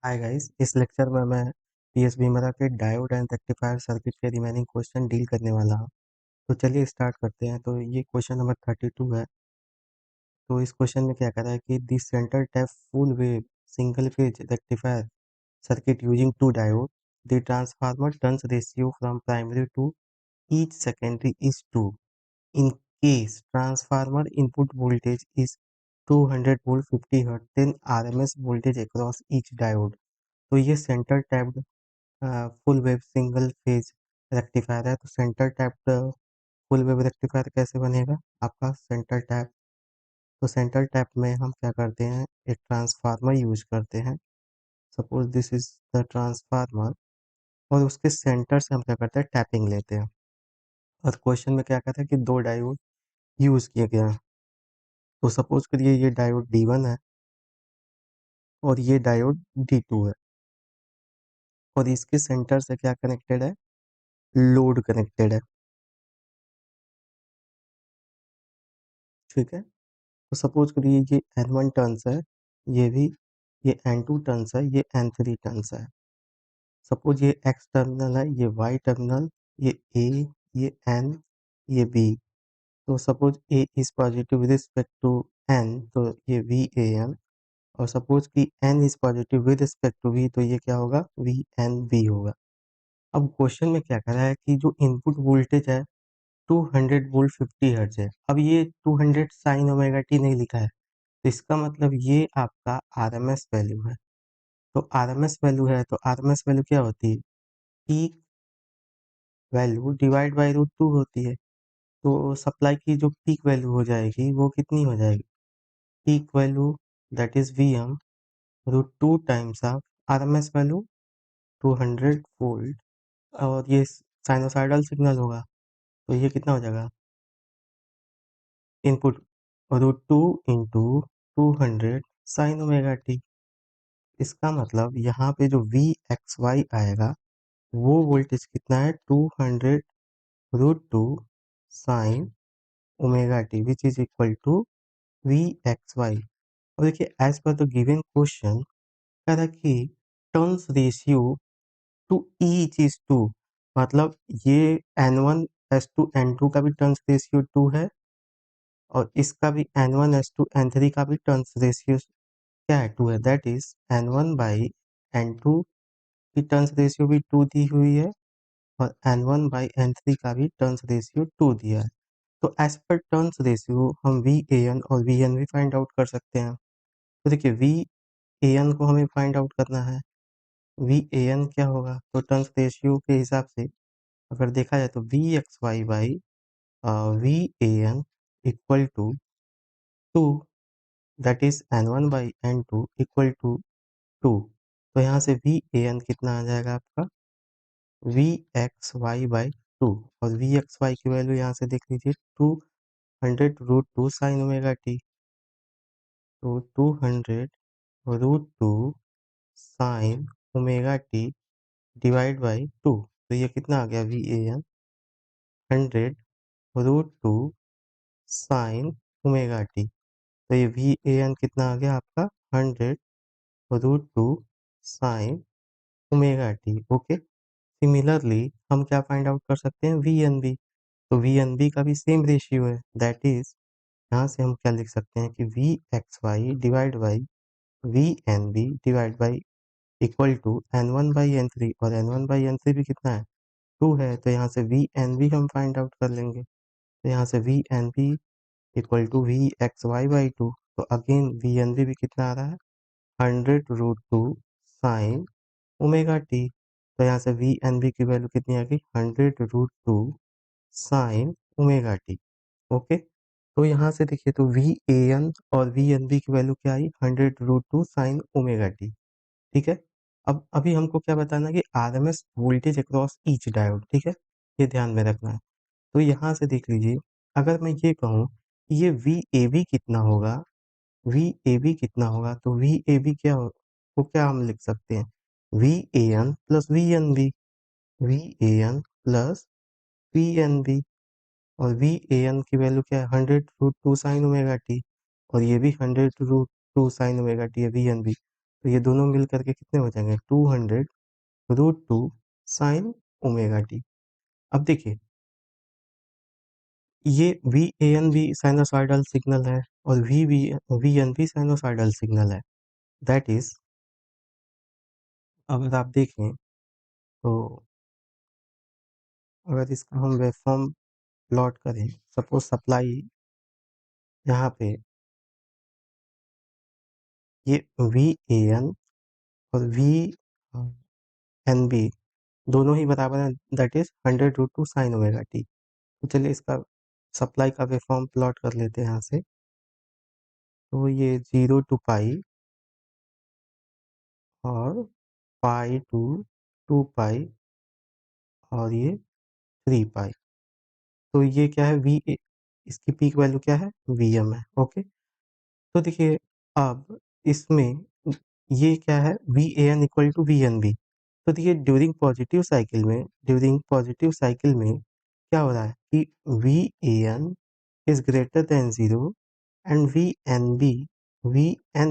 Hi guys, इस lecture में मैं पीएसबी मेरा के डायोड एंड रेक्टिफायर सर्किट के रिमेनिंग क्वेश्चन डील करने वाला हूँ। तो चलिए स्टार्ट करते हैं। तो ये क्वेश्चन नंबर 32 है। तो इस क्वेश्चन में क्या कह रहा है कि the center tap full wave single phase rectifier circuit using two diode, the transformer turns ratio from primary to each secondary is 2 in case transformer input voltage is 200 volt 50 hertz, then RMS voltage across each diode। तो ये centre tapped full wave single phase rectifier है। तो centre tapped full wave rectifier कैसे बनेगा आपका centre tap? तो centre tap में हम क्या करते हैं, एक ट्रांसफार्मर यूज करते हैं। Suppose this is the transformer, और उसके सेंटर से हम क्या करते हैं, टैपिंग लेते हैं। और क्वेश्चन में क्या कहता है कि दो डायोड यूज किए गए हैं। तो सपोज करिए ये डायोड D1 है और ये डायोड D2 है, और इसके सेंटर से क्या कनेक्टेड है, लोड कनेक्टेड है। ठीक है। तो सपोज करिए ये N1 टर्न्स है, ये भी, ये N2 टर्न्स है, ये N3 टर्न्स है। सपोज ये X टर्मिनल है, ये Y टर्मिनल, ये A, ये N, ये B। तो suppose A is positive with respect to N, तो ये VAN। और सपोज कि N is positive with respect to V, तो ये क्या होगा, VNV होगा। अब क्वेश्चन में क्या कह रहा है कि जो इनपुट वोल्टेज है 200 वोल्ट 50 हर्ट्ज है। अब ये 200 साइन ओमेगा टी नहीं लिखा है, तो इसका मतलब ये आपका आरएमएस वैल्यू है। तो आरएमएस वैल्यू है, तो आरएमएस वैल्यू क्या होती है, peak value divide by root two होती है। तो सप्लाई की जो पीक वैल्यू हो जाएगी वो कितनी हो जाएगी, peak value that is V M root two times of RMS value 200 volt. और ये साइनोसाइडल सिग्नल होगा, तो ये कितना हो जाएगा, input root two into 200 sine omega T. इसका मतलब यहाँ पे जो वी एक्स वाई आएगा वो वोल्टेज कितना है, 200 root two sine omega T which is equal to V X Y. और देखिए as per the given question कह रहा है कि turns ratio to each is two, मतलब ये N1 S2 N2 का भी टर्न्स रेशियो 2 है, और इसका भी N1 S2 N3 का भी टर्न्स रेशियो क्या है, 2 है। That is N1 by N2 की टर्न्स रेशियो भी 2 दी हुई है, और N1 बाई N3 का भी टर्न्स रेशियो 2 दिया है। तो एज पर टर्न्स रेशियो हम VAN और VN भी फाइंड आउट कर सकते हैं। तो देखिए VAN को हमें फाइंड आउट करना है। VAN क्या होगा, तो टर्न्स रेशियो के हिसाब से अगर देखा जाए तो VXY by VAN equal to 2, that is N1 by N2 equal to 2। तो यहाँ से VAN कितना आ जाएगा आपका, VXY बाई 2। और VXY की वैल्यू यहाँ से देख लीजिए, 200 root two sine omega T. तो 200 root two sine omega T divide by 2। तो ये कितना आ गया, VAN 100 root two sine omega T. तो ये VAN कितना आ गया आपका, 100 root two sine omega T. Okay. Similarly हम क्या फाइंड आउट कर सकते हैं, VNB। तो VNB का भी सेम रेशियो है, दैट इज यहाँ से हम क्या लिख सकते हैं कि VXY divide by VNB divide by equal to N1 by N3, और N1 बाई N3 भी कितना है, 2 है। तो यहाँ से VNB हम फाइंड आउट कर लेंगे। तो यहाँ से VNB equal to VXY by 2। तो अगेन VNB भी कितना आ रहा है, 100 root two sine omega T. तो यहाँ से VNB की वैल्यू कितनी आ गई, 100 root two sine omega T. Okay. तो यहाँ से देखिए तो VAN और VNB की वैल्यू क्या आई, 100 root two sine omega T. ठीक है। अब अभी हमको क्या बताना है कि RMS voltage across each diode. ठीक है, ये ध्यान में रखना है। तो यहाँ से देख लीजिए, अगर मैं ये कहूँ कि ये VAB कितना होगा, VAB कितना होगा, तो VAB क्या हो, वो क्या हम लिख सकते हैं, VAN plus VNB, VAN plus VNB। और VAN की वैल्यू क्या है, 100 root two sine omega T, और ये भी 100 root two sine omega T है VNB। तो ये दोनों मिल करके कितने हो जाएंगे 200 √2 साइन ओमेगा टी। अब देखिए ये वी ए एन भी साइनोसॉइडल सिग्नल है और वी एन भी साइनोसॉइडल सिग्नल है। दैट इज अगर आप देखें तो अगर इसका हम वेवफॉर्म प्लॉट करें, सपोज सप्लाई यहाँ पे ये वी ए एन और वी एन बी दोनों ही बराबर है, that is 100 √2 sine omega T. तो चलिए इसका सप्लाई का वेवफॉर्म प्लॉट कर लेते हैं यहाँ से। तो ये 0 to पाई और पाई टू 2 पाई और ये 3 पाई। तो ये क्या है वी ए, इसकी पीक वैल्यू क्या है वी एम है। ओके, तो देखिए अब इसमें ये क्या है V A N equal to V N B. तो देखिए ड्यूरिंग पॉजिटिव साइकिल में क्या हो रहा है कि V A N is greater than zero and V N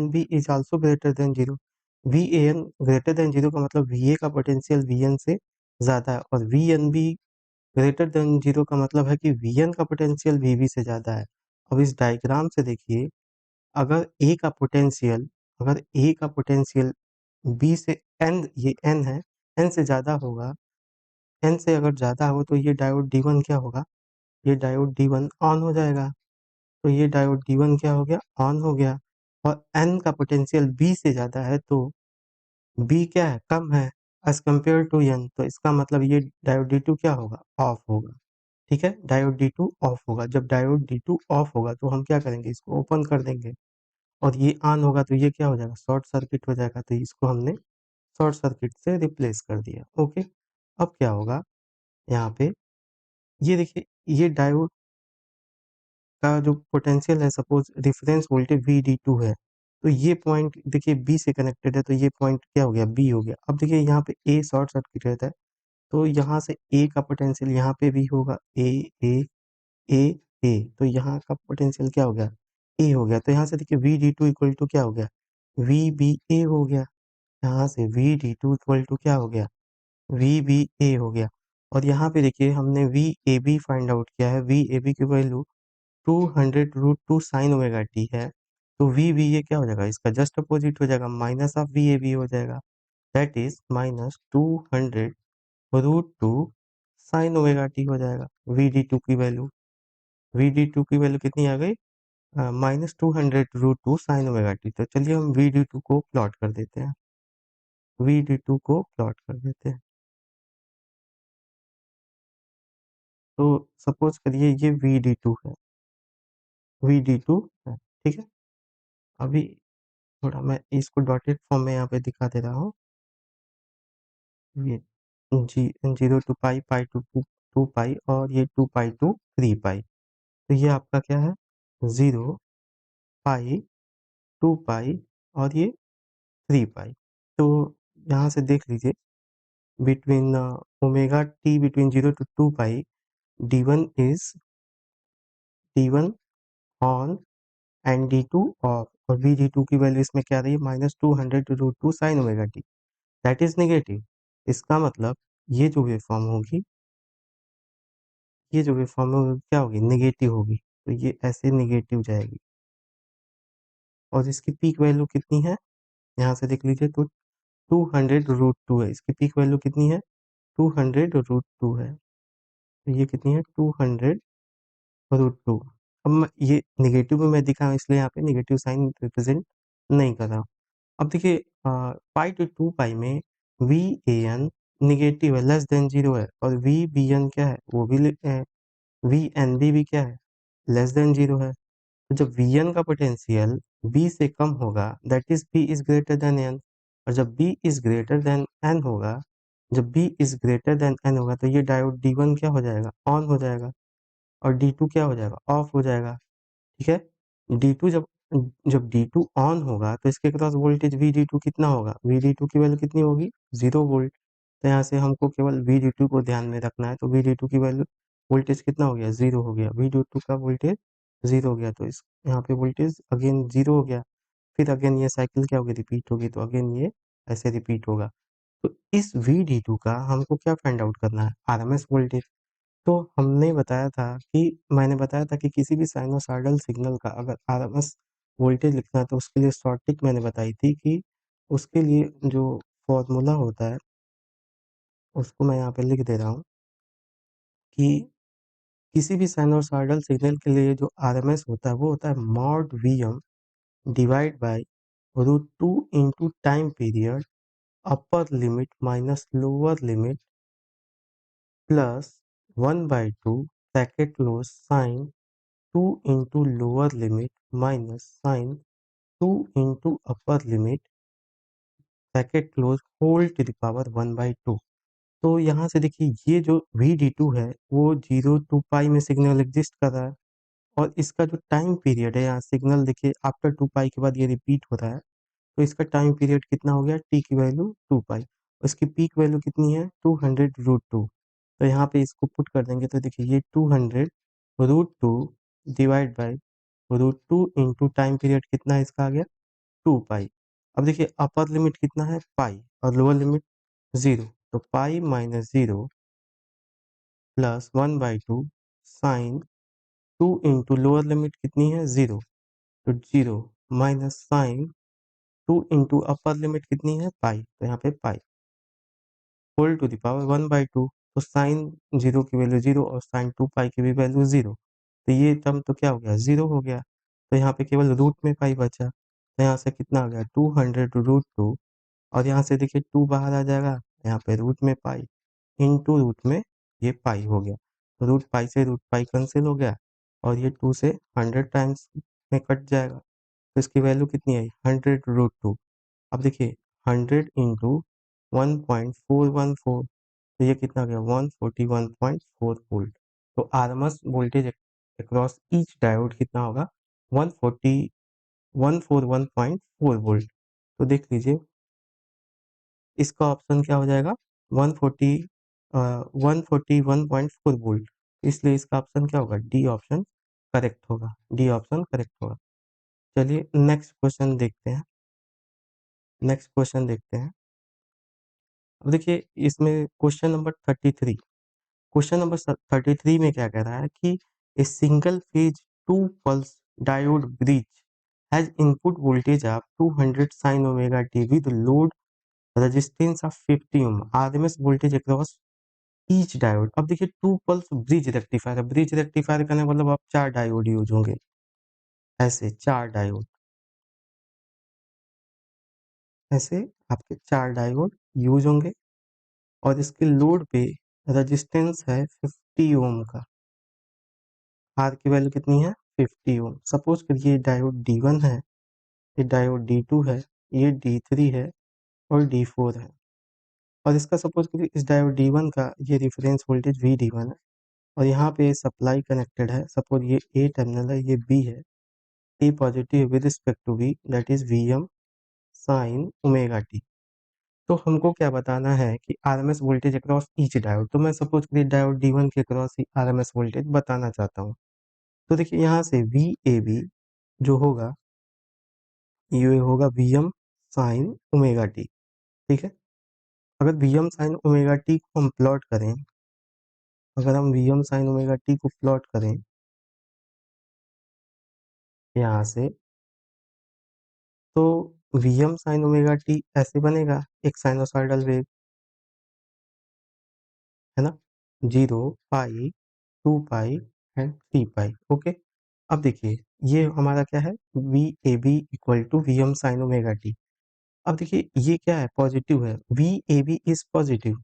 B is also greater than zero. V A N greater than zero का मतलब वी ए का पोटेंशियल वी एन से ज़्यादा है और V N B greater than zero का मतलब है कि वी एन का पोटेंशियल वी बी से ज़्यादा है। अब इस डायग्राम से देखिए अगर ए का पोटेंशियल अगर ए का पोटेंशियल बी से एन ये एन है एन से ज़्यादा होगा, एन से अगर ज़्यादा हो तो ये डायोड डी वन क्या होगा, ये डायोड डी वन ऑन हो जाएगा। तो ये डायोड डी वन क्या हो गया ऑन हो गया और एन का पोटेंशियल बी से ज़्यादा है तो बी क्या है कम है एज कम्पेयर टू एन। तो इसका मतलब ये डायोड डी टू क्या होगा ऑफ होगा। ठीक है, डायोड डी टू ऑफ होगा। जब डायोड डी टू ऑफ होगा तो हम क्या करेंगे इसको ओपन कर देंगे और ये ऑन होगा तो ये क्या हो जाएगा शॉर्ट सर्किट हो जाएगा। तो इसको हमने शॉर्ट सर्किट से रिप्लेस कर दिया। ओके, अब क्या होगा यहाँ पे ये देखिए ये डायोड का जो पोटेंशियल है suppose reference voltage V D two है तो ये पॉइंट देखिए बी से कनेक्टेड है तो ये पॉइंट क्या हो गया बी हो गया। अब देखिए यहाँ पे ए शॉर्ट सर्किट रहता है तो यहाँ से ए का पोटेंशियल यहाँ पे भी होगा ए ए ए ए। तो यहाँ का पोटेंशियल क्या हो गया ए हो गया। तो यहाँ से देखिए V D two equal to क्या हो गया वी बी ए हो गया। यहाँ से V D two equal to क्या हो गया वी बी ए हो गया। और यहाँ पे देखिए हमने V A B find out किया है। वी ए बी की वैल्यू 200 √2 साइन ओमेगा टी है। तो वी बी ए क्या हो जाएगा इसका जस्ट अपोजिट हो जाएगा minus of V A B हो जाएगा। That is -200 √2 sine omega T हो जाएगा। वी डी टू की वैल्यू कितनी आ गई -200 √2 साइन ओमेगा टी। तो चलिए हम वी डी टू को प्लॉट कर देते हैं। वी डी टू को प्लॉट कर देते हैं। तो सपोज करिए ये वी डी टू है, वी डी टू है। ठीक है, अभी थोड़ा मैं इसको डॉटेड फॉर्म में यहाँ पे दिखा दे रहा हूँ। ये जी 0 to पाई पाई टू 2 पाई और ये 2 पाई टू 3 पाई। तो ये आपका क्या है 0 पाई 2 पाई और ये 3 पाई। तो यहाँ से देख लीजिए between omega T between 0 to 2 pi D one on and D two of और वी डी टू की वैल्यू इसमें क्या रही है -200 √2 sine omega T. That is negative. इसका मतलब ये जो वेवफॉर्म होगी ये जो वेवफॉर्म है वो क्या होगी नेगेटिव होगी। तो ये ऐसे नेगेटिव जाएगी और इसकी पीक वैल्यू कितनी है यहाँ से देख लीजिए तो 200 √2 है। इसकी पीक वैल्यू कितनी है 200 √2 है। तो ये कितनी है 200 √2। अब ये नेगेटिव में मैं दिखा हूँ इसलिए यहाँ पे नेगेटिव साइन रिप्रेजेंट नहीं कर रहा हूँ। अब देखिए पाई टू 2 पाई में वी ए एन निगेटिव है लेस देन जीरो है और वी बी एन क्या है वो भी वी एन बी भी क्या है लेस देन जीरो है। तो जब वी एन का पोटेंशियल बी से कम होगा that is B is greater than N और जब B is greater than N होगा जब B is greater than N होगा तो ये डायोड डी वन क्या हो जाएगा ऑन हो जाएगा और डी टू क्या हो जाएगा ऑफ हो जाएगा। ठीक है, डी टू जब जब डी टू ऑन होगा तो इसके cross voltage V D two कितना होगा वी डी टू की वैल्यू कितनी होगी 0 वोल्ट। तो यहाँ से हमको केवल वी डी टू को ध्यान में रखना है। तो वी डी टू की वैल्यू वोल्टेज कितना हो गया 0 हो गया वी डी टू का वोल्टेज 0 हो गया। तो इस यहाँ पे वोल्टेज अगेन 0 हो गया। फिर अगेन ये साइकिल क्या होगी, रिपीट होगी, तो अगेन ये ऐसे रिपीट होगा। तो इस VD2 का हमको क्या फाइंड आउट करना है, आरएमएस वोल्टेज। तो मैंने बताया था कि किसी भी साइनोसॉइडल सिग्नल का अगर आरएमएस वोल्टेज लिखना है तो उसके लिए शॉर्ट ट्रिक मैंने बताई थी कि उसके लिए जो फॉर्मूला होता है उसको मैं यहाँ पे लिख दे रहा हूँ कि किसी भी साइनोसॉइडल सिग्नल के लिए जो आरएमएस होता है वो होता है mod Vm divide by √2 into time period upper limit minus lower limit plus 1/2 bracket close sine 2 into lower limit minus sine 2 into upper limit bracket close whole to the power 1/2। तो यहाँ से देखिए ये जो VD2 है वो 0 to पाई में signal exist कर रहा है, और इसका जो टाइम पीरियड है यहाँ सिग्नल देखिए आफ्टर 2 पाई के बाद ये रिपीट हो रहा है, तो इसका टाइम पीरियड कितना हो गया, टी की वैल्यू 2 पाई, इसकी पीक वैल्यू कितनी है 200√2। तो यहाँ पे इसको पुट कर देंगे तो देखिए ये 200√2 divide by √2 into time period कितना है इसका आ गया 2 पाई। अब देखिए अपर लिमिट कितना है पाई और लोअर लिमिट 0, तो pi minus 0 plus 1/2 sine 2 into lower limit कितनी है 0, तो 0 minus sine 2 into upper limit कितनी है पाई, तो यहाँ पे pi whole to the power 1/2। तो साइन 0 की वैल्यू 0 और साइन 2 पाई की भी वैल्यू 0, तो ये टर्म तो क्या हो गया 0 हो गया। तो यहाँ पे केवल रूट में पाई बचा, तो यहाँ से कितना आ गया 200√2, और यहाँ से देखिए 2 बाहर आ जाएगा, यहाँ पे रूट में पाई इंटू रूट में ये पाई हो गया, तो रूट पाई से रूट पाई कैंसिल हो गया, और ये 2 से 100 टाइम्स में कट जाएगा, तो इसकी वैल्यू कितनी आई 100√2। अब देखिए 100 इंटू 1.414, तो ये कितना आ गया 141.4 वोल्ट। तो RMS voltage across each diode कितना होगा 141.4 वोल्ट। तो देख लीजिए इसका ऑप्शन क्या हो जाएगा 141.4 वोल्ट, इसलिए इसका ऑप्शन क्या होगा डी ऑप्शन करेक्ट होगा, डी ऑप्शन करेक्ट होगा। चलिए नेक्स्ट क्वेश्चन देखते हैं। अब देखिए इसमें क्वेश्चन नंबर 33 में क्या कह रहा है कि a single phase 2 pulse diode bridge has input voltage of 200 sin omega t with load resistance of 50 ohm RMS voltage across each diode. अब देखिए 2 पल्स ब्रिज रेक्टिफायर करने मतलब अब 4 डायोड यूज होंगे, ऐसे 4 डायोड, ऐसे आपके 4 डायोड यूज होंगे, और इसके लोड पे रेजिस्टेंस है 50 ओम का, आर की वैल्यू कितनी है 50 ओम। सपोज करिए डायोड D1 है, ये डायोड D2 है, ये D3 है और D4 है, और इसका सपोज करिए इस डायोड D1 का ये रेफरेंस वोल्टेज VD1 है, और यहाँ पे सप्लाई कनेक्टेड है, सपोज ये A टर्मिनल है, ये B है, A positive with respect to V that is Vm sine omega t। तो हमको क्या बताना है कि RMS voltage across each diode, तो मैं सपोज करिए डायोड D1 के अक्रॉस ही आरएमएस वोल्टेज बताना चाहता हूँ। तो देखिए यहाँ से VAB जो होगा ये होगा Vm साइन ओमेगा t, ठीक है। अगर Vm साइन ओमेगा t को हम प्लॉट करें, अगर हम Vm साइन ओमेगा t को प्लॉट करें यहाँ से, तो Vm साइन ओमेगा t ऐसे बनेगा, एक साइनोसॉइडल वेव, है ना, 0 पाई 2 पाई एंड 3 पाई, ओके। अब देखिए ये हमारा क्या है VAB equal to Vm sine omega t। अब देखिए ये क्या है पॉजिटिव है, VAB is positive,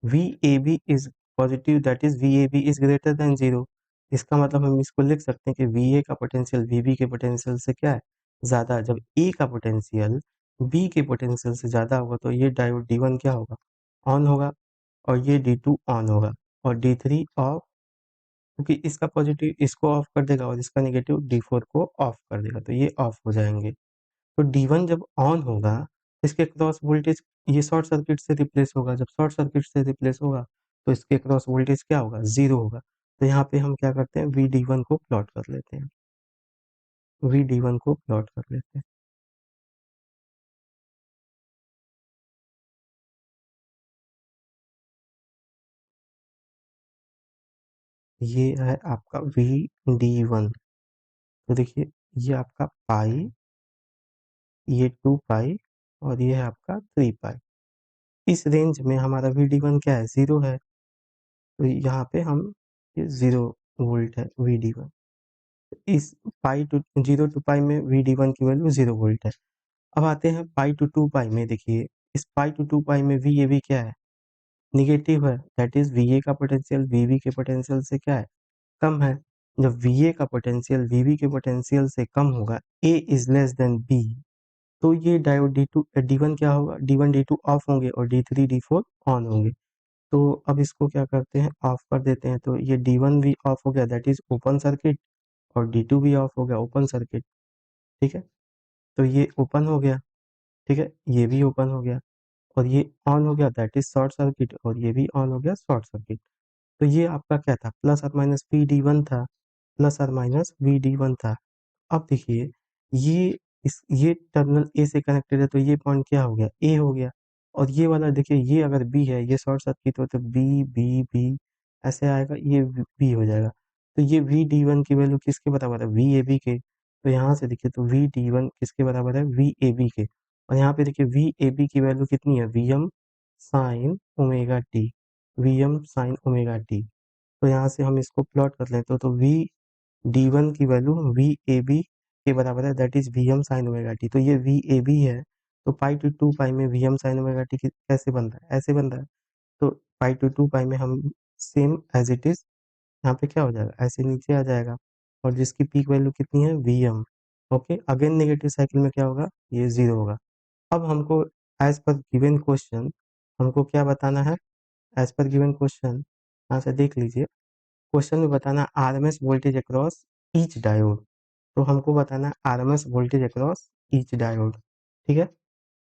VAB is positive that is VAB is greater than 0। इसका मतलब हम इसको लिख सकते हैं कि VA का पोटेंशियल VB के पोटेंशियल से क्या है ज़्यादा। जब A का पोटेंशियल B के पोटेंशियल से ज़्यादा होगा तो ये डायोड D1 क्या होगा ऑन होगा, और ये D2 ऑन होगा, और D3 ऑफ, क्योंकि इसका पॉजिटिव इसको ऑफ कर देगा और इसका नेगेटिव D4 को ऑफ कर देगा, तो ये ऑफ हो जाएंगे। तो D1 जब ऑन होगा इसके क्रॉस वोल्टेज ये शॉर्ट सर्किट से रिप्लेस होगा, जब शॉर्ट सर्किट से रिप्लेस होगा तो इसके क्रॉस वोल्टेज क्या होगा 0 होगा। तो यहाँ पे हम क्या करते हैं VD1 को प्लॉट कर लेते हैं, VD1 को प्लॉट कर लेते हैं। ये है आपका VD1। तो देखिए ये आपका पाई, ये 2 पाई और ये है आपका 3 पाई। इस रेंज में हमारा VD1 क्या है, 0 है। तो यहाँ पे हम ये 0 वोल्ट है VD1। इस पाई टू 0 टू पाई में VD1 की वैल्यू 0 वोल्ट है। अब आते हैं पाई टू 2 पाई में। देखिए इस पाई टू 2 पाई में VAB क्या है, निगेटिव है। दैट इज VA का पोटेंशियल VB के पोटेंशियल से क्या है, कम है। जब VA का पोटेंशियल VB के पोटेंशियल से कम होगा, A is less than B, तो ये डायोड D1 क्या होगा, D1 D2 ऑफ होंगे और D3 D4 ऑन होंगे। तो अब इसको क्या करते हैं, ऑफ कर देते हैं। तो ये D1 भी ऑफ हो गया, दैट इज ओपन सर्किट, और D2 भी ऑफ हो गया, ओपन सर्किट। ठीक है, तो ये ओपन हो गया। ठीक है, ये भी ओपन हो गया और ये ऑन हो गया, दैट इज शॉर्ट सर्किट, और ये भी ऑन हो गया, शॉर्ट सर्किट। तो ये आपका क्या था, प्लस और माइनस VD1 था, प्लस और माइनस VD1 था। अब देखिए ये ये टर्मिनल ए से कनेक्टेड है, तो ये पॉइंट क्या हो गया, ए हो गया। और ये वाला देखिए, ये अगर बी है, ये शॉर्ट सर्किट हो, तो बी बी बी ऐसे आएगा, ये बी हो जाएगा। तो ये VD1 की वैल्यू किसके बराबर है, VAB के। तो यहाँ से देखिए, तो VD1 किसके बराबर है, VAB के। और यहाँ पे देखिए VAB की वैल्यू कितनी है, Vm sine omega T, Vm sine omega T. तो यहाँ से हम इसको प्लॉट कर लेते हैं, तो VD1 की वैल्यू VAB के बराबर है, that is Vm sine omega T. तो ये VAB है। तो पाई टू 2 पाई में Vm साइन ओमेगा टी कैसे बन रहा है, ऐसे बन रहा है। तो पाई टू 2 पाई में हम सेम एज इट इज, यहाँ पे क्या हो जाएगा, ऐसे नीचे आ जाएगा। और जिसकी पीक वैल्यू कितनी है, Vm। Okay, again negative cycle में क्या होगा, ये 0 होगा। अब हमको एज पर गिवन क्वेश्चन हमको क्या बताना है, एज पर गिवन क्वेश्चन यहाँ से देख लीजिए। क्वेश्चन में बताना RMS voltage across each diode. तो हमको बताना है RMS voltage across each diode. ठीक है,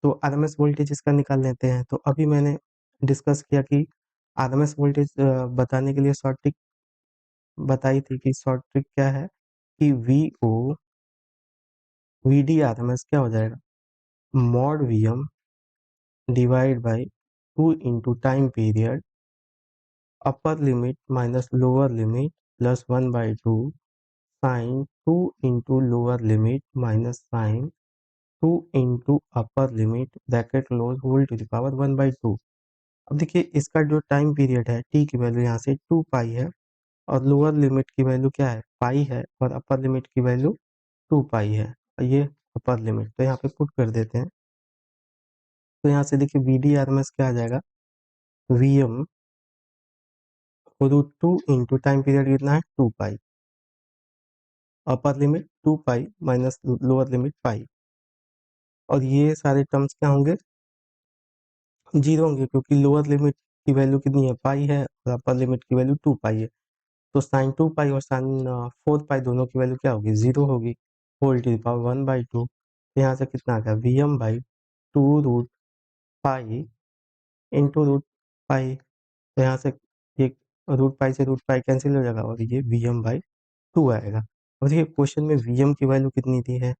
तो आरएमएस वोल्टेज इसका निकाल लेते हैं। तो अभी मैंने डिस्कस किया कि आरएमएस वोल्टेज बताने के लिए शॉर्ट ट्रिक बताई थी, कि शॉर्ट ट्रिक क्या है, कि VD आरएमएस क्या हो जाएगा, mod Vm divide by 2 into time period, upper limit minus lower limit plus 1/2 sine 2 into lower limit minus sine 2 into upper limit bracket close whole to the power 1/2। अब देखिए इसका जो टाइम पीरियड है, T की वैल्यू यहाँ से 2 पाई है, और लोअर लिमिट की वैल्यू क्या है, पाई है, और अपर लिमिट की वैल्यू 2 पाई है। और ये अपर लिमिट तो यहाँ पे पुट कर देते हैं। तो यहाँ से देखिए VD आरएमएस क्या आ जाएगा, Vm √2 इंटू टाइम पीरियड कितना है, 2 pi, upper limit 2 pi minus lower limit pi. और ये सारे टर्म्स क्या होंगे, 0 होंगे, क्योंकि लोअर लिमिट की वैल्यू कितनी है, पाई है, और अपर लिमिट की वैल्यू 2 पाई है। तो साइन 2 पाई और साइन 4 पाई दोनों की वैल्यू क्या होगी, 0 होगी, होल टू द पावर 1/2। तो यहाँ से कितना आ गया, Vm/2 √पाई इंटू √पाई। तो यहाँ से ये √पाई से √पाई कैंसिल हो जाएगा, और ये Vm/2 आएगा। और देखिए क्वेश्चन में Vm की वैल्यू कितनी दी है,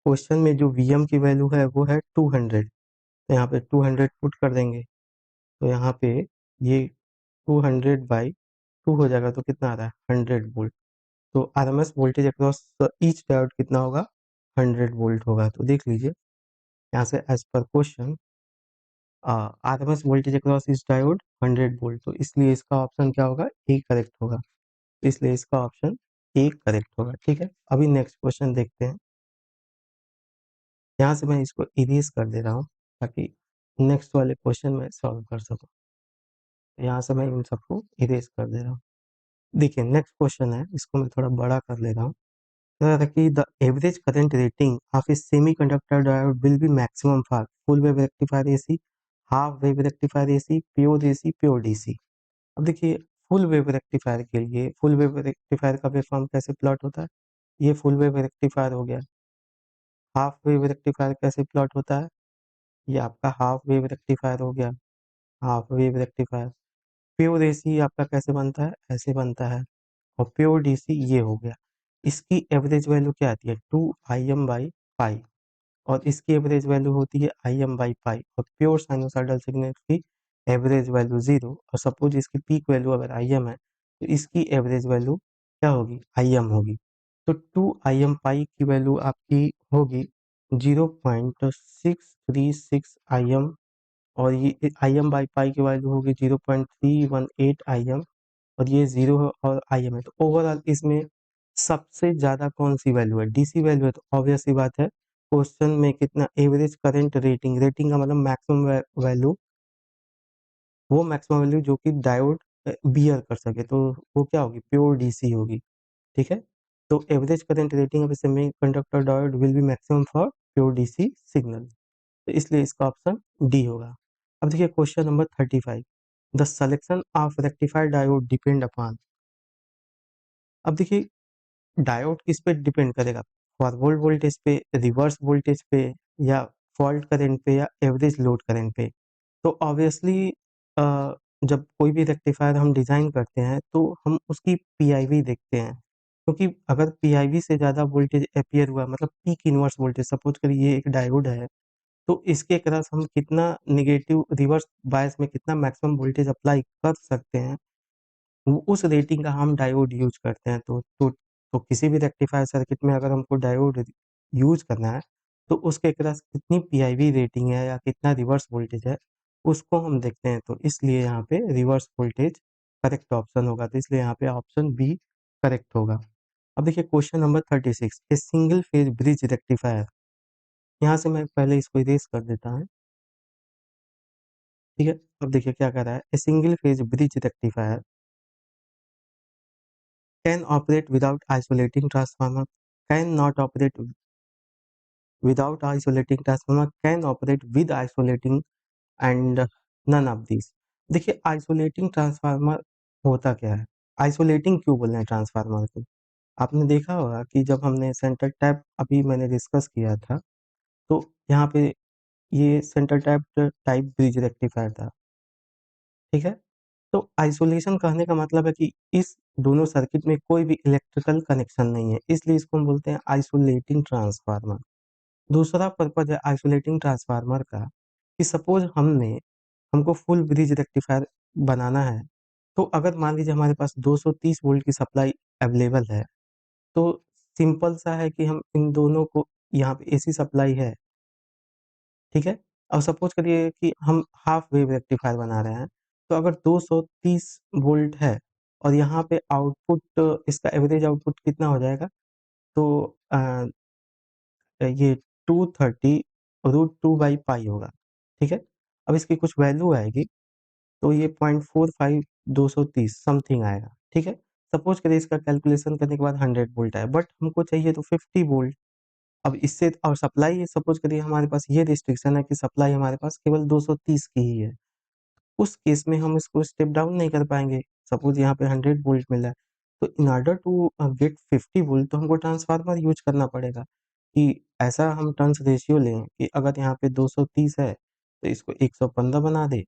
क्वेश्चन में जो Vm की वैल्यू है वो है 200। तो यहाँ पे 200 पुट कर देंगे। तो यहाँ पे ये 200/2 हो जाएगा, तो कितना आ रहा है, 100 वोल्ट। तो RMS voltage across each diode कितना होगा, 100 वोल्ट होगा। तो देख लीजिए यहाँ से as per question RMS voltage across each diode 100 volt, तो इसलिए इसका ऑप्शन क्या होगा, ए करेक्ट होगा। इसलिए इसका ऑप्शन ए करेक्ट होगा। ठीक है, अभी नेक्स्ट क्वेश्चन देखते हैं। यहाँ से मैं इसको इरेज कर दे रहा हूँ, ताकि नेक्स्ट वाले क्वेश्चन में सॉल्व कर सकूँ। यहाँ से मैं इन सबको इरेज कर दे रहा हूँ। देखिए नेक्स्ट क्वेश्चन है, इसको मैं थोड़ा बड़ा कर ले रहा हूँ। कि the average current rating of a semiconductor diode will be maximum for full wave rectifier AC, half wave rectifier AC, pure AC, pure DC। अब देखिए फुल वेव रेक्टिफायर के लिए, फुल वेव रेक्टिफायर का वेव फॉर्म कैसे plot होता है, ये full wave rectifier हो गया। हाफ वेव रेक्टिफायर कैसे प्लॉट होता है, ये आपका हाफ वेव रेक्टिफायर हो गया, half wave rectifier. Pure AC आपका कैसे बनता है, ऐसे बनता है। और प्योर डीसी ये हो गया। इसकी एवरेज वैल्यू क्या आती है, 2Im/पाई, और इसकी एवरेज वैल्यू होती है Im/पाई। और प्योर साइनोसॉइडल सिग्नल की एवरेज वैल्यू 0, और सपोज इसकी पीक वैल्यू अगर Im है, तो इसकी एवरेज वैल्यू क्या होगी, IM होगी। तो 2 IM पाई की वैल्यू आपकी होगी 0.636 IM, और ये IM बाई पाई की वैल्यू होगी 0.318 IM, और ये 0 है और IM है। तो ओवरऑल इसमें सबसे ज़्यादा कौन सी वैल्यू है, DC वैल्यू है। तो ऑब्वियस सी बात है, क्वेश्चन में कितना एवरेज करंट रेटिंग, रेटिंग का मतलब मैक्सिमम वैल्यू, वो मैक्सिमम वैल्यू जो कि डायोड बियर कर सके, तो वो क्या होगी, प्योर DC होगी। ठीक है, तो average current rating of semiconductor diode will be maximum for pure DC signal. तो इसलिए इसका ऑप्शन डी होगा। अब देखिए question number 35, the selection of rectifier diode depend upon. अब देखिए डायोड किस पे डिपेंड करेगा, फॉरवर्ड वोल्टेज पे, रिवर्स वोल्टेज पे, या फॉल्ट करंट पे, या एवरेज लोड करंट पे। तो ऑब्वियसली जब कोई भी रेक्टिफायर हम डिज़ाइन करते हैं तो हम उसकी PIV देखते हैं, क्योंकि अगर PIV से ज़्यादा वोल्टेज अपीयर हुआ, मतलब पीक इनवर्स वोल्टेज, सपोज करिए ये एक डायोड है, तो इसके क्रॉस हम कितना नेगेटिव रिवर्स बायस में कितना मैक्सिमम वोल्टेज अप्लाई कर सकते हैं, वो उस रेटिंग का हम डायोड यूज़ करते हैं। तो किसी भी रेक्टिफायर सर्किट में अगर हमको डायोड यूज़ करना है, तो उसके अक्रॉस कितनी PIV रेटिंग है या कितना रिवर्स वोल्टेज है, उसको हम देखते हैं। तो इसलिए यहाँ पे रिवर्स वोल्टेज करेक्ट ऑप्शन होगा, तो इसलिए यहाँ पे ऑप्शन बी करेक्ट होगा। अब देखिए क्वेश्चन नंबर 36, ए सिंगल फेज ब्रिज रेक्टिफायर। यहाँ से मैं पहले इसको इरेज़ कर देता हूँ, ठीक है? अब देखिए क्या कह रहा है, ए single phase bridge rectifier can operate without isolating transformer, cannot operate without isolating transformer, can operate with isolating, and none of these। देखिए आइसोलेटिंग ट्रांसफार्मर होता क्या है, आइसोलेटिंग क्यों बोल रहे हैं ट्रांसफार्मर को। आपने देखा होगा कि जब हमने सेंटर टैप अभी मैंने डिस्कस किया था, तो यहाँ पे ये centre tap type bridge rectifier था, ठीक है। तो आइसोलेशन कहने का मतलब है कि इस दोनों सर्किट में कोई भी इलेक्ट्रिकल कनेक्शन नहीं है, इसलिए इसको हम बोलते हैं आइसोलेटिंग ट्रांसफार्मर। दूसरा पर्पज है आइसोलेटिंग ट्रांसफार्मर का, कि सपोज हमको फुल ब्रिज रेक्टिफायर बनाना है, तो अगर मान लीजिए हमारे पास 230 वोल्ट की सप्लाई अवेलेबल है, तो सिंपल सा है कि हम इन दोनों को, यहाँ पे AC सप्लाई है, ठीक है? अब सपोज करिए कि हम हाफ वेव रेक्टिफायर बना रहे हैं, तो अगर 230 वोल्ट है और यहाँ पे आउटपुट, इसका एवरेज आउटपुट कितना हो जाएगा, तो ये 230 रूट 2 बाई पाई होगा, ठीक है? अब इसकी कुछ वैल्यू आएगी, तो ये 0.45 230 समथिंग आएगा, ठीक है? सपोज करिए इसका कैलकुलेशन करने के बाद 100 वोल्ट आया, बट हमको चाहिए तो 50 वोल्ट। अब इससे और सप्लाई, सपोज करिए हमारे पास ये रिस्ट्रिक्शन है कि सप्लाई हमारे पास केवल 230 की ही है। उस केस में हम इसको स्टेप डाउन नहीं कर पाएँगे। सपोज़ यहाँ पे 100 वोल्ट मिल रहा है, तो in order to get 50 volt तो हमको ट्रांसफार्मर यूज़ करना पड़ेगा, कि ऐसा हम टर्न्स रेशियो लें कि अगर यहाँ पे 230 है, तो इसको 115 बना दें।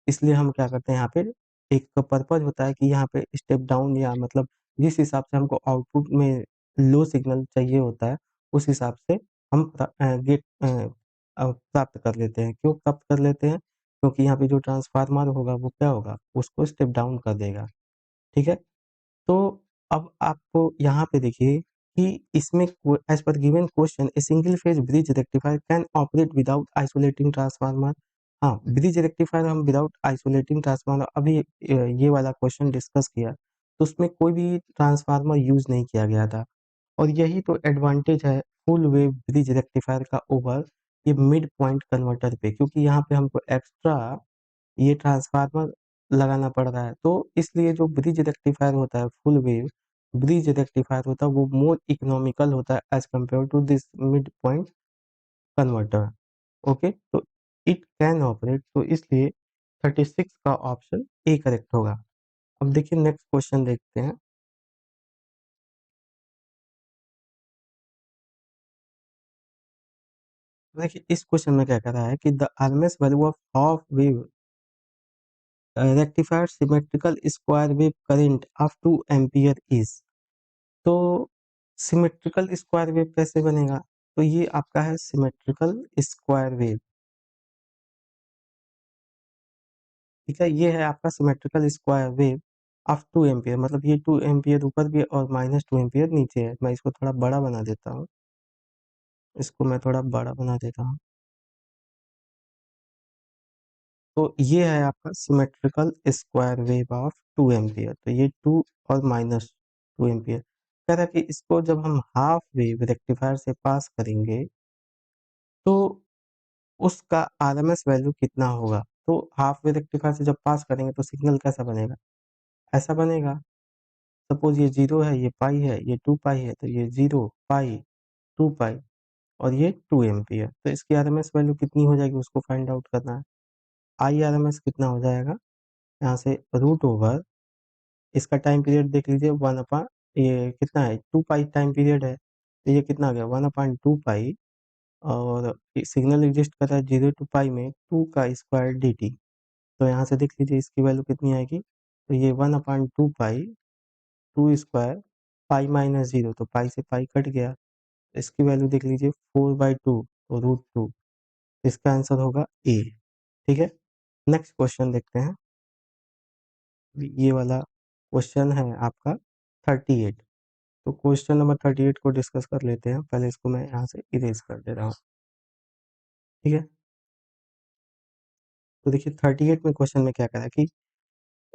इसलिए हम क्या करते हैं यहाँ पे, एक पर्पज़ होता है कि यहाँ पे स्टेप डाउन, या मतलब जिस हिसाब से हमको आउटपुट में लो सिग्नल चाहिए होता है, उस हिसाब से हम प्राप्त कर लेते हैं। क्यों प्राप्त कर लेते हैं? क्योंकि यहाँ पे जो ट्रांसफार्मर होगा वो क्या होगा, उसको स्टेप डाउन कर देगा, ठीक है? तो अब आपको यहाँ पे देखिए कि इसमें as per given question A single phase bridge rectifier can operate without isolating transformer. हाँ, ब्रिज रेक्टिफायर हम विदाउट आइसोलेटिंग ट्रांसफार्मर अभी ये वाला क्वेश्चन डिस्कस किया, तो उसमें कोई भी ट्रांसफार्मर यूज़ नहीं किया गया था, और यही तो एडवांटेज है फुल वेव ब्रिज रेक्टिफायर का ओवर ये मिड पॉइंट कन्वर्टर पे, क्योंकि यहाँ पे हमको एक्स्ट्रा ये ट्रांसफार्मर लगाना पड़ रहा है। तो इसलिए जो ब्रिज रेक्टिफायर होता है, फुल वेव ब्रिज रेक्टिफायर होता है, वो मोर इकोनॉमिकल होता है as compare to this mid point converter. Okay, तो इट कैन ऑपरेट, तो इसलिए 36 का ऑप्शन ए करेक्ट होगा। अब देखिए नेक्स्ट क्वेश्चन देखते हैं। देखिए इस क्वेश्चन में क्या कह रहा है कि the RMS value of half wave rectifier symmetrical square wave current of 2 ampere is. तो सिमेट्रिकल स्क्वायर वेव कैसे बनेगा? तो ये आपका है सिमेट्रिकल स्क्वायर वेव, ठीक है? ये है आपका symmetrical square wave. Of 2 ampere, मतलब ये 2 एम्पियर ऊपर भी है और -2 एम्पियर नीचे है। मैं इसको थोड़ा बड़ा बना देता हूँ, इसको मैं थोड़ा बड़ा बना देता हूँ। तो ये है आपका symmetrical square wave of 2 ampere. तो ये 2 और -2 एम्पियर। कह रहा है कि इसको जब हम हाफ वेव रेक्टिफायर से पास करेंगे तो उसका आरएमएस वैल्यू कितना होगा। तो हाफ वेव रेक्टिफायर से जब पास करेंगे तो सिग्नल कैसा बनेगा, ऐसा बनेगा। सपोज ये 0 है, ये पाई है, ये 2 पाई है, तो ये 0 पाई 2 पाई और ये 2 एम्पियर। तो इसकी आरएमएस वैल्यू कितनी हो जाएगी उसको फाइंड आउट करना है। आई आरएमएस कितना हो जाएगा, यहाँ से रूट ओवर इसका टाइम पीरियड देख लीजिए 1 अपॉन ये कितना है 2 पाई टाइम पीरियड है, तो ये कितना आ गया 1 अपॉन 2 पाई और सिग्नल एग्जिस्ट कर रहा है 0 टू पाई में 2 का स्क्वायर dt। तो यहाँ से देख लीजिए इसकी वैल्यू कितनी आएगी, तो ये 1 अपॉन 2 पाई 2 स्क्वायर पाई माइनस 0, तो पाई से पाई कट गया। इसकी वैल्यू देख लीजिए 4/2 तो √2। इसका आंसर होगा ए। ठीक है, नेक्स्ट क्वेश्चन देखते हैं। ये वाला क्वेश्चन है आपका 38। तो क्वेश्चन नंबर 38 को डिस्कस कर लेते हैं। पहले इसको मैं यहाँ से इरेज कर दे रहा हूँ। ठीक है, तो देखिए 38 में क्वेश्चन में क्या करा कि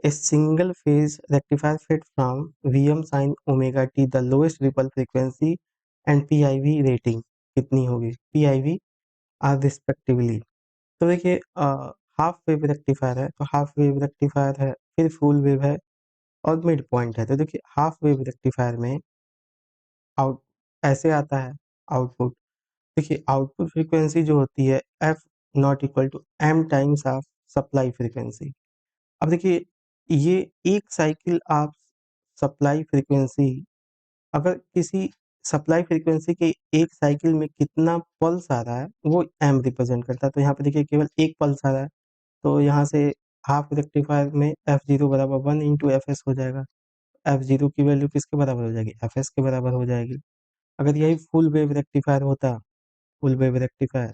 a single phase rectifier fit from VM sign omega T the lowest ripple frequency and PIV rating कितनी होगी, पीआईवी आर रिस्पेक्टिवली। तो देखिए हाफ वेव रेक्टिफायर है, तो हाफ वेव रेक्टिफायर है, फिर फुल वेव है और मिड पॉइंट है। तो देखिए हाफ वेव रेक्टिफायर में आउट ऐसे आता है आउटपुट। देखिए आउटपुट फ्रीक्वेंसी जो होती है F naught equal to M times of supply frequency. अब देखिए ये एक साइकिल ऑफ सप्लाई फ्रीक्वेंसी, अगर किसी सप्लाई फ्रीक्वेंसी के एक साइकिल में कितना पल्स आ रहा है वो एम रिप्रेजेंट करता है। तो यहाँ पे देखिए केवल एक पल्स आ रहा है, तो यहाँ से हाफ रेक्टिफायर में एफ जीरो बराबर 1 इंटू एफ एस हो जाएगा। एफ जीरो की वैल्यू किसके बराबर हो जाएगी, एफ एस के बराबर हो जाएगी। अगर यही फुल वेव रेक्टिफायर होता, फुल वेव रेक्टिफायर,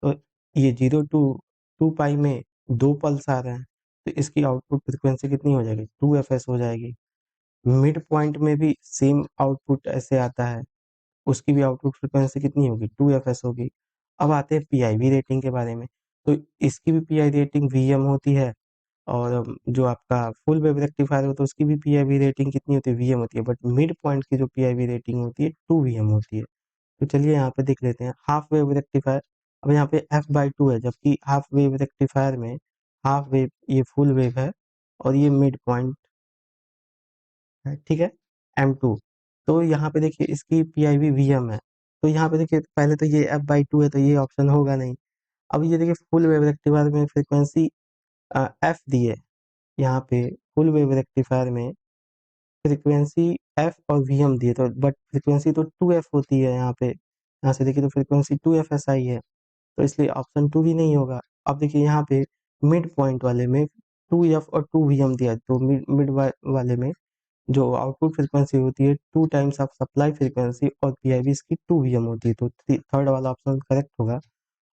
तो ये 0 टू 2 पाई में 2 पल्स आ रहे हैं, तो इसकी आउटपुट फ्रीक्वेंसी कितनी हो जाएगी 2fs हो जाएगी। मिड पॉइंट में भी सेम आउटपुट ऐसे आता है, उसकी भी आउटपुट फ्रीक्वेंसी कितनी होगी 2fs होगी। अब आते हैं पीआईवी रेटिंग के बारे में। तो इसकी भी पीआई रेटिंग वीएम होती है और जो आपका फुल वेव रेक्टिफायर होता है उसकी भी पीआईवी रेटिंग कितनी होती है वीएम होती है, बट मिड पॉइंट की जो पीआईवी रेटिंग होती है 2 वीएम होती है। तो चलिए यहाँ पे देख लेते हैं हाफ वेव रेक्टिफायर। अब यहाँ पे f/2 है, जबकि हाफ वेव रेक्टिफायर में हाफ वेव ये फुल वेव है और ये मिड पॉइंट है। ठीक है, m2। तो यहाँ पे देखिए इसकी पीआईवी वीएम है। तो यहाँ पे देखिए पहले तो ये f/2 है तो ये ऑप्शन होगा नहीं। अब ये देखिए फुल वेव रेक्टिफायर में फ्रीक्वेंसी f दी है, यहाँ पे फुल वेव रेक्टिफायर में फ्रीक्वेंसी f और वीएम दिए, तो बट फ्रीक्वेंसी तो 2f होती है यहाँ पे। यहाँ से देखिए तो फ्रीक्वेंसी 2fs आई है, तो इसलिए ऑप्शन 2 भी नहीं होगा। अब देखिए यहाँ पे मिड पॉइंट वाले में 2f और 2vm दिया है, तो मिड वाले में जो आउटपुट फ्रीक्वेंसी होती है 2 टाइम्स ऑफ सप्लाई फ्रीक्वेंसी और पीआईवी इसकी 2vm होती है, तो थर्ड वाला ऑप्शन करेक्ट होगा।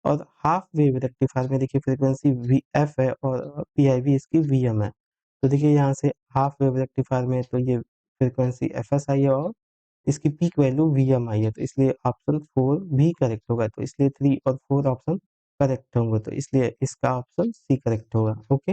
और हाफ वेव रेक्टिफायर में देखिए फ्रीक्वेंसी वी एफ है और पीआईवी इसकी वीएम है। तो देखिए यहाँ से हाफ वेव रेक्टिफायर में तो ये फ्रीक्वेंसी एफ एस आई है और इसकी पीक वैल्यू वीएम आई है, तो इसलिए ऑप्शन 4 भी करेक्ट होगा। तो इसलिए 3 और 4 ऑप्शन करेक्ट होंगे, तो इसलिए इसका ऑप्शन सी करेक्ट होगा। ओके।